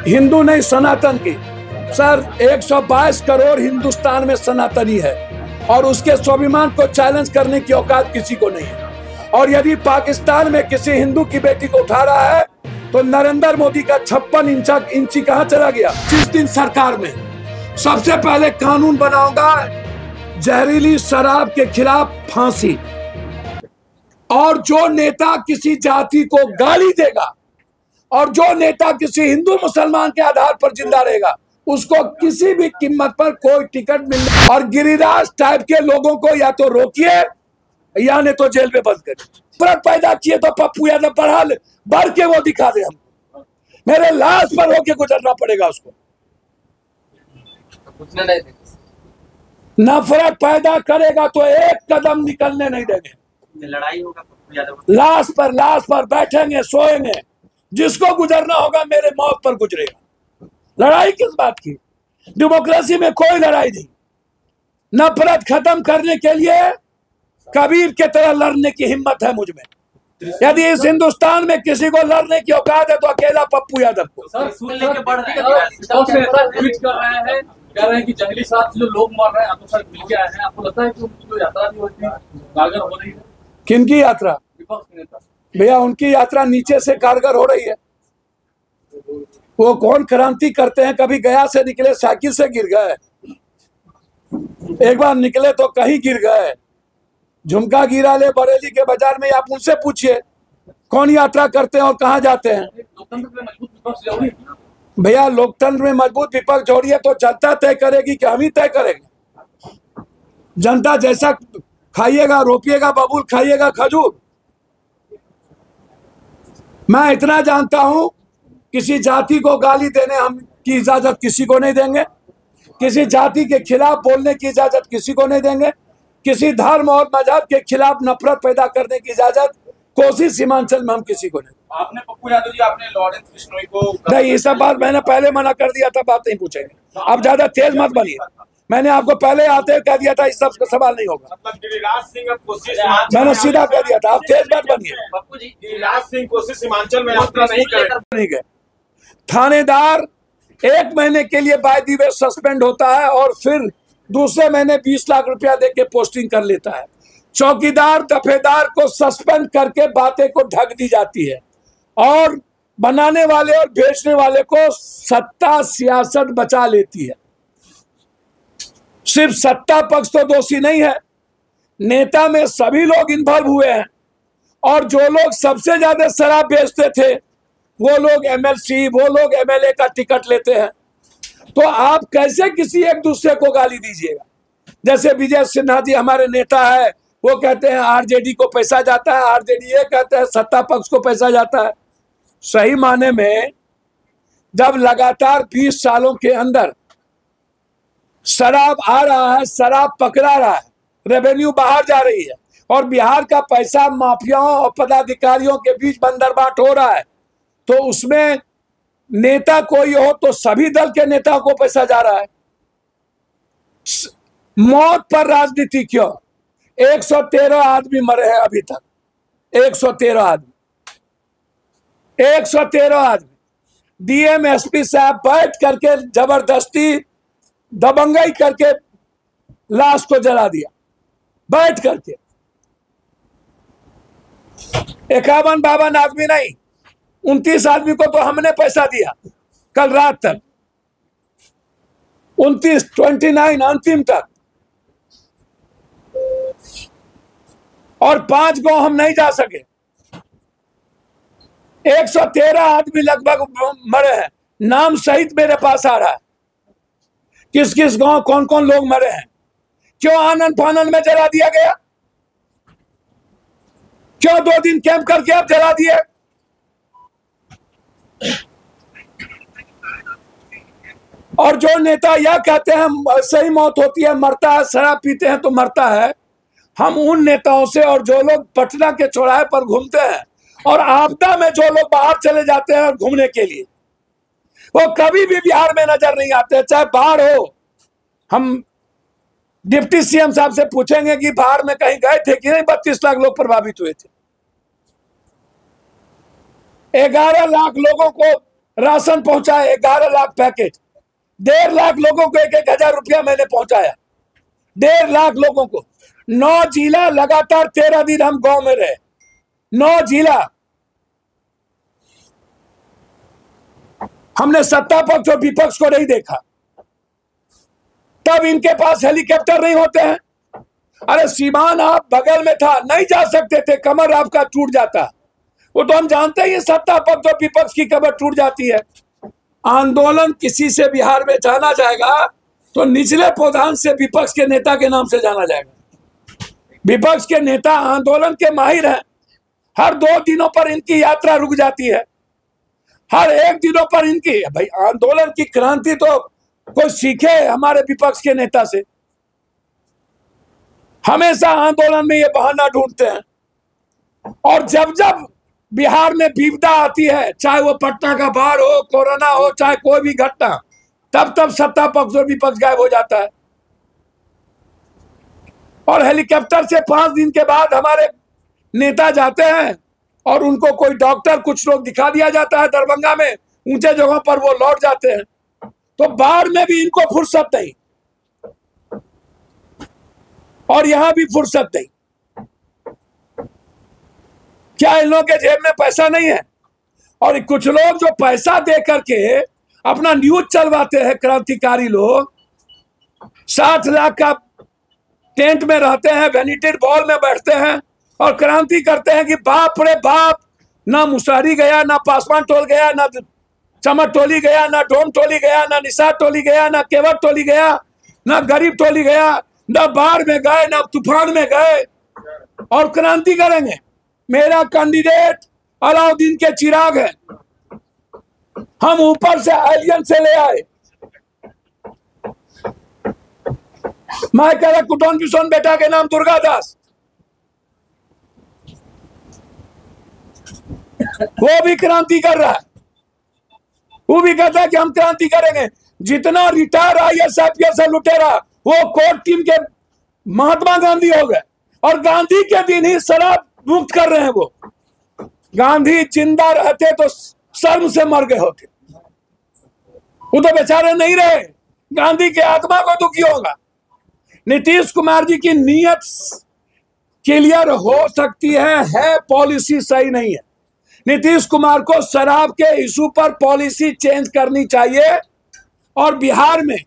हिंदू नहीं सनातन की। सर 122 करोड़ हिंदुस्तान में सनातनी है और उसके स्वाभिमान को चैलेंज करने की औकात किसी को नहीं है। और यदि पाकिस्तान में किसी हिंदू की बेटी को उठा रहा है तो नरेंद्र मोदी का 56 इंची कहां चला गया। जिस दिन सरकार में सबसे पहले कानून बनाऊंगा जहरीली शराब के खिलाफ फांसी, और जो नेता किसी जाति को गाली देगा और जो नेता किसी हिंदू मुसलमान के आधार पर जिंदा रहेगा उसको किसी भी कीमत पर कोई टिकट मिलने। और गिरिराज टाइप के लोगों को या तो रोकिए या नहीं तो जेल में बंद करिए। फर्क पैदा किए तो पप्पू यादव बढ़ के वो दिखा दे हमको, मेरे लाश पर होके गुजरना पड़ेगा उसको। नफरत पैदा करेगा तो एक कदम निकलने नहीं देंगे। लड़ाई होगा पप्पू यादव, लाश पर बैठेंगे सोएंगे, जिसको गुजरना होगा मेरे मौत पर गुजरेगा। लड़ाई किस बात की? डेमोक्रेसी में कोई लड़ाई नहीं। नफरत खत्म करने के लिए कबीर के तरह लड़ने की हिम्मत है मुझ में। यदि इस हिंदुस्तान में किसी को लड़ने की औकात है तो अकेला पप्पू यादव को। कह रहे हैं कि जंगली साथ जो लोग मर रहे हैं आपको सर मिल के आए हैं, आपको लगता है कि उनकी जो यात्रा भी होती है कारगर हो रही है? किनकी यात्रा? विपक्ष के नेता भैया, उनकी यात्रा नीचे से कारगर हो रही है। वो कौन क्रांति करते हैं? कभी गया से निकले साइकिल से गिर गए, एक बार निकले तो कहीं गिर गए। झुमका गिरा ले बरेली के बाजार में, आप उनसे पूछिए कौन यात्रा करते हैं और कहाँ जाते हैं। लोकतंत्र में मजबूत विपक्ष जरूरी है भैया। लोकतंत्र में मजबूत विपक्ष जोड़ी है तो जनता तय करेगी कि हम ही तय करेंगे? जनता जैसा खाइएगा, रोपिएगा बबूल, खाइएगा खजूर। मैं इतना जानता हूं, किसी जाति को गाली देने हम की इजाजत किसी को नहीं देंगे, किसी जाति के खिलाफ बोलने की इजाजत किसी को नहीं देंगे, किसी धर्म और मजहब के खिलाफ नफरत पैदा करने की इजाजत कोसी सीमांचल में हम किसी को नहीं। आपने पप्पू यादव जी, आपने लॉरेंस बिश्नोई को नहीं, ये सब बात मैंने पहले मना कर दिया था, बात नहीं पूछेंगे। आप ज्यादा तेज मत बनिए, मैंने आपको पहले आते हुए कह दिया था इस सब का सवाल नहीं होगा। मतलब गिरिराज सिंह अब कोसी सीमांचल, मैंने सीधा कह दिया था, आप तेज मत बनिए। पप्पू जी गिरिराज सिंह कोसी सीमांचल में यात्रा नहीं गए। थानेदार 1 महीने के लिए बाय दी वे सस्पेंड होता है और फिर दूसरे महीने 20 लाख रुपया देके पोस्टिंग कर लेता है। चौकीदार दफेदार को सस्पेंड करके बातें को ढक दी जाती है और बनाने वाले और बेचने वाले को सत्ता सियासत बचा लेती है। सिर्फ सत्ता पक्ष तो दोषी नहीं है, नेता में सभी लोग इन्वॉल्व हुए हैं। और जो लोग सबसे ज्यादा शराब बेचते थे वो लोग एमएलसी, वो लोग एमएलए का टिकट लेते हैं। तो आप कैसे किसी एक दूसरे को गाली दीजिएगा? जैसे विजय सिन्हा जी हमारे नेता है, वो कहते हैं आरजेडी को पैसा जाता है, आरजेडी ये कहते हैं सत्ता पक्ष को पैसा जाता है। सही माने में जब लगातार 20 सालों के अंदर शराब आ रहा है, शराब पकड़ा रहा है, रेवेन्यू बाहर जा रही है और बिहार का पैसा माफियाओं और पदाधिकारियों के बीच बंदरबाट हो रहा है, तो उसमें नेता कोई हो तो सभी दल के नेताओं को पैसा जा रहा है। मौत पर राजनीति क्यों? 113 आदमी मरे हैं अभी तक, 113 आदमी, 113 आदमी। डीएम एसपी साहब बैठ करके जबरदस्ती दबंगई करके लाश को जला दिया, बैठ करके। 51-52 आदमी नहीं, 29 आदमी को तो हमने पैसा दिया कल रात तक, 29 अंतिम तक। और 5 गांव हम नहीं जा सके। 113 आदमी लगभग मरे हैं, नाम सहित मेरे पास आ रहा है किस किस गांव कौन कौन लोग मरे हैं। क्यों आनंद फानंद में जला दिया गया? क्यों 2 दिन कैंप करके आप जला दिए? और जो नेता यह कहते हैं सही मौत होती है, मरता है, शराब पीते हैं तो मरता है, हम उन नेताओं से और जो लोग पटना के चौराहे पर घूमते हैं और आपदा में जो लोग बाहर चले जाते हैं घूमने के लिए, वो कभी भी बिहार में नजर नहीं आते, चाहे बाढ़ हो। हम डिप्टी सीएम साहब से पूछेंगे कि बाहर में कहीं गए थे कि नहीं? 32 लाख लोग प्रभावित हुए थे, 11 लाख लोगों को राशन पहुंचाए 11 लाख पैकेट, 1.5 लाख लोगों को 1,000 रुपया मैंने पहुंचाया, 1.5 लाख लोगों को। 9 जिला लगातार 13 दिन हम गांव में रहे, 9 जिला। हमने सत्ता पक्ष और विपक्ष को नहीं देखा। तब इनके पास हेलीकॉप्टर नहीं होते हैं। अरे सीमान आप बगल में था, नहीं जा सकते थे, कमर आपका टूट जाता। वो तो हम जानते ही, सत्ता पक्ष और विपक्ष की कमर टूट जाती है। आंदोलन किसी से बिहार में जाना जाएगा तो निचले प्रधान से विपक्ष के नेता के नाम से जाना जाएगा। विपक्ष के नेता आंदोलन के माहिर हैं। हर 2 दिनों पर इनकी यात्रा रुक जाती है, हर 1 दिनों पर इनकी। भाई आंदोलन की क्रांति तो कोई सीखे हमारे विपक्ष के नेता से। हमेशा आंदोलन में ये बहाना ढूंढते हैं। और जब जब बिहार में विपदा आती है, चाहे वो पटना का बाढ़ हो, कोरोना हो, चाहे कोई भी घटना, तब तब सत्ता पक्ष और विपक्ष गायब हो जाता है। और हेलीकॉप्टर से 5 दिन के बाद हमारे नेता जाते हैं और उनको कोई डॉक्टर, कुछ लोग दिखा दिया जाता है दरभंगा में, ऊंचे जगहों पर वो लौट जाते हैं। तो बाढ़ में भी इनको फुर्सत नहीं और यहां भी फुर्सत नहीं। क्या इन लोगों के जेब में पैसा नहीं है? और कुछ लोग जो पैसा दे करके अपना न्यूज चलवाते हैं, क्रांतिकारी लोग 7 लाख का टेंट में रहते हैं, वैनिटी बॉल में बैठते हैं और क्रांति करते हैं कि बाप रे बाप, ना मुसहरी गया, ना पासवान टोल गया, ना चमक टोली गया, ना डोम टोली गया, ना निषाद टोली गया, ना केवट टोली गया, ना गरीब टोली गया, ना बाढ़ में गए, ना तूफान में गए, और क्रांति करेंगे। मेरा कैंडिडेट अलाउद्दीन के चिराग है। हम ऊपर से एलियन से ले आए। मैं कह रहा कुटोन किशोन बेटा के नाम दुर्गादास, वो भी क्रांति कर रहा है। वो भी कहता है कि हम क्रांति करेंगे। जितना रिटायर IAS IPS लुटेरा, वो कोर टीम के महात्मा गांधी हो गए और गांधी के दिन ही शराब मुक्त कर रहे हैं। वो गांधी जिंदा रहते तो शर्म से मर गए होते। वो तो बेचारे नहीं रहे, गांधी के आत्मा को दुखी होगा। नीतीश कुमार जी की नीयत क्लियर हो सकती है पॉलिसी सही नहीं है। नीतीश कुमार को शराब के इशू पर पॉलिसी चेंज करनी चाहिए और बिहार में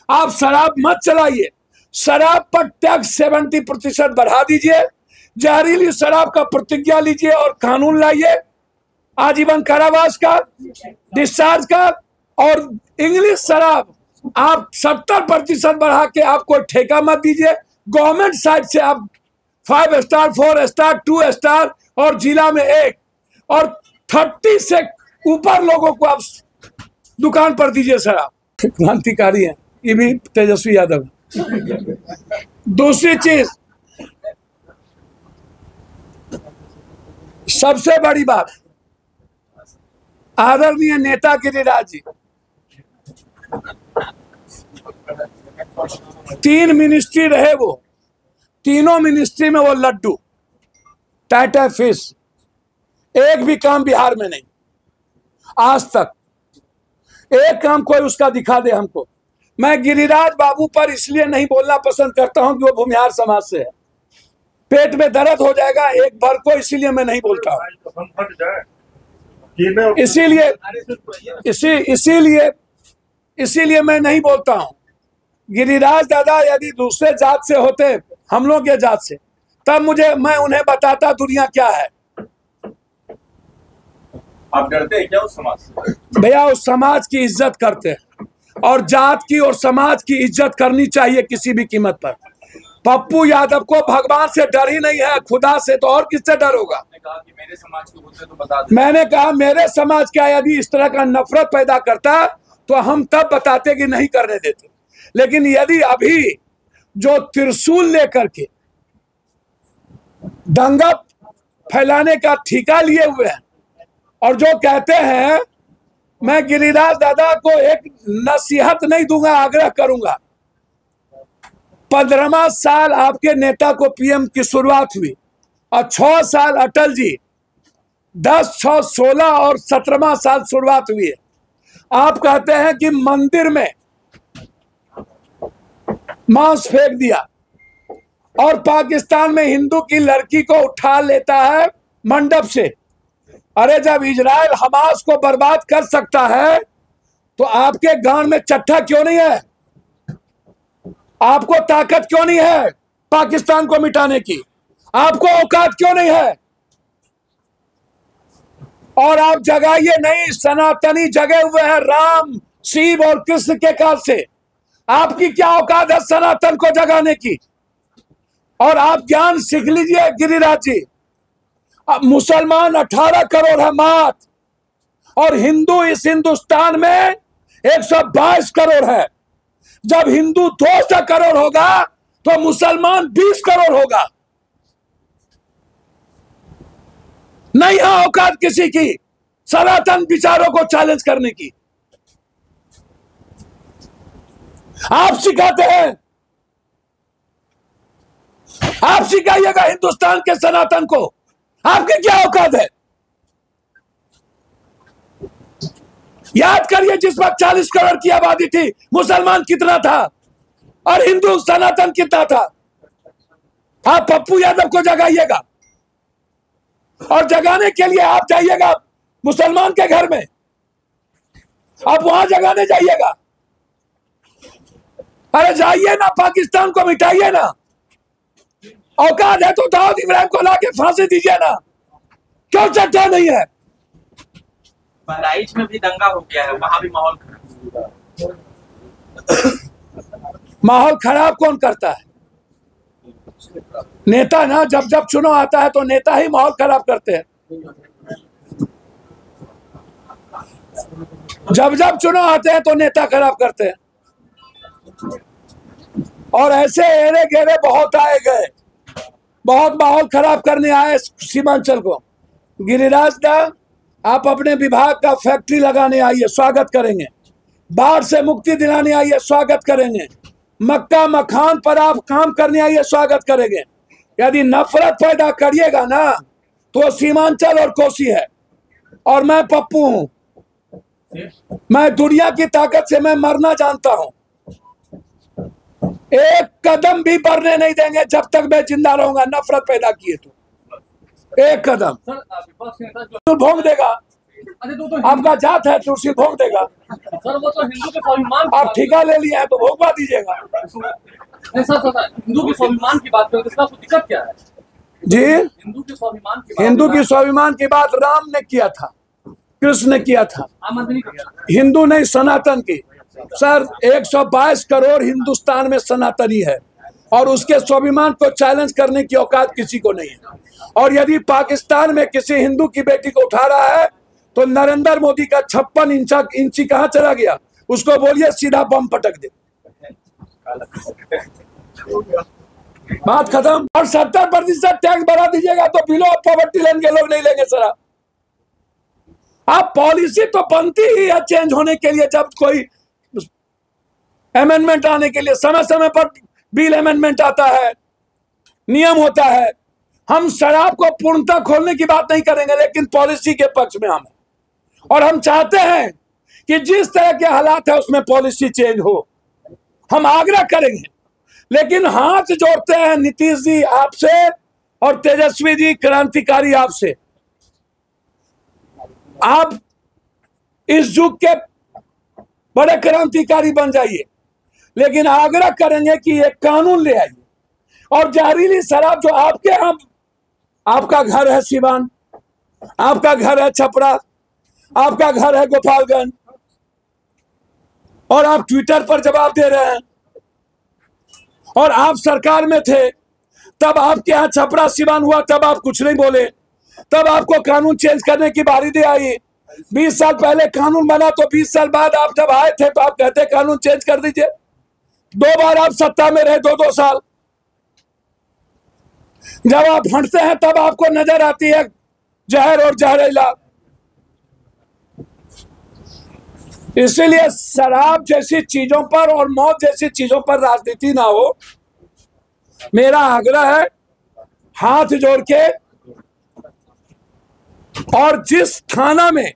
आप शराब मत चलाइए। शराब पर टैक्स 70% बढ़ा दीजिए, जहरीली शराब का प्रतिज्ञा लीजिए और कानून लाइए, आजीवन कारावास का, डिस्चार्ज का। और इंग्लिश शराब आप 70% बढ़ा के आप कोई ठेका मत दीजिए। गवर्नमेंट साइड से आप 5 स्टार, 4 स्टार, 2 स्टार और जिला में 1 और 30 से ऊपर लोगों को आप दुकान पर दीजिए शराब। क्रांतिकारी है, ये भी तेजस्वी यादव। दूसरी चीज, सबसे बड़ी बात, आदरणीय नेता गिरिराज जी 3 मिनिस्ट्री रहे, वो तीनों मिनिस्ट्री में वो लड्डू टाटा फिश, एक भी काम बिहार में नहीं आज तक। एक काम कोई उसका दिखा दे हमको। मैं गिरिराज बाबू पर इसलिए नहीं बोलना पसंद करता हूं कि वो भूमिहार समाज से है, पेट में दर्द हो जाएगा एक बार को, इसीलिए मैं नहीं बोलता हूं। इसीलिए मैं नहीं बोलता हूं। गिरिराज दादा यदि दूसरे जात से होते, हम लोग के जात से, तब मैं उन्हें बताता दुनिया क्या है। आप डरते हैं क्या उस समाज से? भैया उस समाज की इज्जत करते हैं और जात की और समाज की इज्जत करनी चाहिए किसी भी कीमत पर। पप्पू यादव को भगवान से डर ही नहीं है, खुदा से तो और किससे डर होगा। कहा कि मेरे समाज के होते तो बता दे। मैंने कहा मेरे समाज का यदि इस तरह का नफरत पैदा करता तो हम तब बताते कि नहीं करने देते। लेकिन यदि अभी जो त्रिशूल लेकर के दंगा फैलाने का ठेका लिए हुए हैं और जो कहते हैं, मैं गिरिराज दादा को एक नसीहत नहीं दूंगा, आग्रह करूंगा। 15वां साल आपके नेता को PM की शुरुआत हुई और 6 साल अटल जी, 10, 6, 16 और 17वां साल शुरुआत हुई है। आप कहते हैं कि मंदिर में मांस फेंक दिया और पाकिस्तान में हिंदू की लड़की को उठा लेता है मंडप से। अरे जब इजराइल हमास को बर्बाद कर सकता है तो आपके गांड में चट्टा क्यों नहीं है? आपको ताकत क्यों नहीं है पाकिस्तान को मिटाने की? आपको औकात क्यों नहीं है? और आप जगाइए नहीं, सनातनी जगे हुए हैं राम, शिव और कृष्ण के काल से। आपकी क्या औकात है सनातन को जगाने की? और आप ज्ञान सीख लीजिए गिरिराज जी। अब मुसलमान 18 करोड़ है मात, और हिंदू इस हिंदुस्तान में 122 करोड़ है। जब हिंदू 200 करोड़ होगा तो मुसलमान 20 करोड़ होगा। नहीं है औकात किसी की सनातन विचारों को चैलेंज करने की। आप सिखाते हैं, आप सिखाइएगा हिंदुस्तान के सनातन को। आपकी क्या औकात है? याद करिए जिस वक्त 40 करोड़ की आबादी थी, मुसलमान कितना था और हिंदू सनातन कितना था? आप पप्पू यादव को जगाइएगा, और जगाने के लिए आप जाइएगा मुसलमान के घर में, आप वहां जगाने जाइएगा। अरे जाइए ना, पाकिस्तान को मिटाइए ना। औकात है तो दाऊद इब्राहिम को लाके फांसी दीजिए ना। क्यों चट्टा नहीं है? बहराइच में भी दंगा हो गया है, वहां भी माहौल माहौल खराब कौन करता है? नेता ना। जब जब चुनाव आता है तो नेता ही माहौल खराब करते हैं। जब जब चुनाव आते हैं तो नेता खराब करते हैं। और ऐसे एरे गेरे बहुत आए गए, बहुत माहौल खराब करने आए सीमांचल को। गिरिराज दा, आप अपने विभाग का फैक्ट्री लगाने आइए, स्वागत करेंगे। बाढ़ से मुक्ति दिलाने आइए, स्वागत करेंगे। मक्का मखान पर आप काम करने आइए, स्वागत करेंगे। यदि नफरत पैदा करिएगा ना तो सीमांचल और कोसी है। और मैं पप्पू हूं, मैं दुनिया की ताकत से मैं मरना जानता हूं। एक कदम भी बढ़ने नहीं देंगे जब तक मैं जिंदा रहूंगा। नफरत पैदा किए तो एक कदम भोंग देगा। आपका जात है, तुलसी भोंग देगा। सर वो तो हिंदू के स्वाभिमान, आप ठेका ले लिया है तो भोगवा दीजिएगा। हिंदू के स्वाभिमान की बात करें, इसका आपको दिक्कत क्या है जी? हिंदू के स्वाभिमान की बात, हिंदू की स्वाभिमान की बात राम ने किया था, कृष्ण ने किया था, आम आदमी नहीं करता। हिंदू नहीं सनातन की। सर 122 करोड़ हिंदुस्तान में सनातनी है, और उसके स्वाभिमान को चैलेंज करने की औकात किसी को नहीं है। और यदि पाकिस्तान में किसी हिंदू की बेटी को उठा रहा है तो नरेंद्र मोदी का 56 इंची कहां चला गया? उसको बोलिए सीधा बम पटक दे। बात खत्म। और 70% टैक्स बढ़ा दीजिएगा तो बिलो ऑफ पॉवर्टी लाइन के लोग नहीं लेंगे सर। आप पॉलिसी तो बनती ही है चेंज होने के लिए। जब कोई अमेंडमेंट आने के लिए समय समय पर बिल अमेंडमेंट आता है, नियम होता है। हम शराब को पूर्णतः खोलने की बात नहीं करेंगे, लेकिन पॉलिसी के पक्ष में हम हैं। और हम चाहते हैं कि जिस तरह के हालात है उसमें पॉलिसी चेंज हो। हम आग्रह करेंगे, लेकिन हाथ जोड़ते हैं नीतीश जी आपसे और तेजस्वी जी क्रांतिकारी आपसे। आप इस युग के बड़े क्रांतिकारी बन जाइए, लेकिन आग्रह करेंगे कि एक कानून ले आइए। और जहरीली शराब जो आपके यहाँ, आपका घर है सिवान, आपका घर है छपरा, आपका घर है गोपालगंज, और आप ट्विटर पर जवाब दे रहे हैं। और आप सरकार में थे, तब आपके यहाँ छपरा सिवान हुआ, तब आप कुछ नहीं बोले। तब आपको कानून चेंज करने की बारी दे आई। 20 साल पहले कानून बना तो 20 साल बाद आप जब आए थे तो आप कहते कानून चेंज कर दीजिए। 2 बार आप सत्ता में रहे, 2-2 साल। जब आप हटते हैं तब आपको नजर आती है जहर और जहरीला। इसीलिए शराब जैसी चीजों पर और मौत जैसी चीजों पर राजनीति ना हो। मेरा आग्रह है हाथ जोड़ के, और जिस थाना में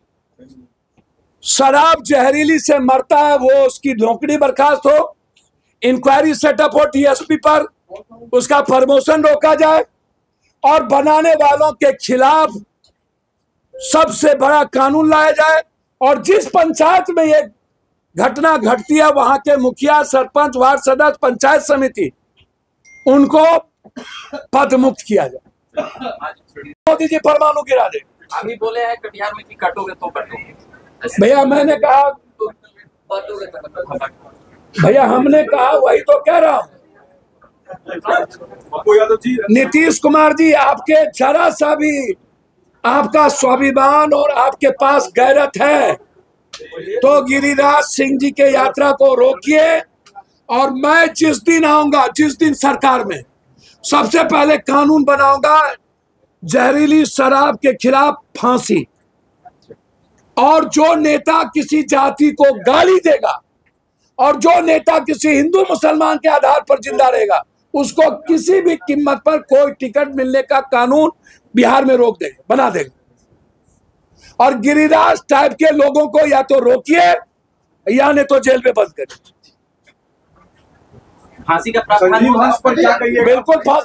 शराब जहरीली से मरता है वो उसकी नौकरी बर्खास्त हो, इंक्वायरी सेटअप हो डीएसपी पर, उसका प्रमोशन रोका जाए और बनाने वालों के खिलाफ सबसे बड़ा कानून लाया जाए। और जिस पंचायत में ये घटना घटती है वहां के मुखिया, सरपंच, वार्ड सदस्य, पंचायत समिति, उनको पद मुक्त किया जाए। मोदी जी परमाणु गिरा दे। अभी बोले हैं कटिहार में कि कटोगे तो कटोगे। भैया मैंने कहा, भैया हमने कहा वही तो कह रहा हूं। पप्पू यादव जी, नीतीश कुमार जी, आपके जरा सा भी आपका स्वाभिमान और आपके पास गैरत है तो गिरिराज सिंह जी के यात्रा को रोकिए। और मैं जिस दिन आऊंगा, जिस दिन सरकार में, सबसे पहले कानून बनाऊंगा जहरीली शराब के खिलाफ फांसी। और जो नेता किसी जाति को गाली देगा और जो नेता किसी हिंदू मुसलमान के आधार पर जिंदा रहेगा उसको किसी भी कीमत पर कोई टिकट मिलने का कानून बिहार में रोक देंगे, बना देंगे। और गिरिराज टाइप के लोगों को या तो रोकिए या नहीं तो जेल में बंद करिए। फांसी का प्रावधान संजीव हंस पर क्या कहिएगा? बिल्कुल फांसी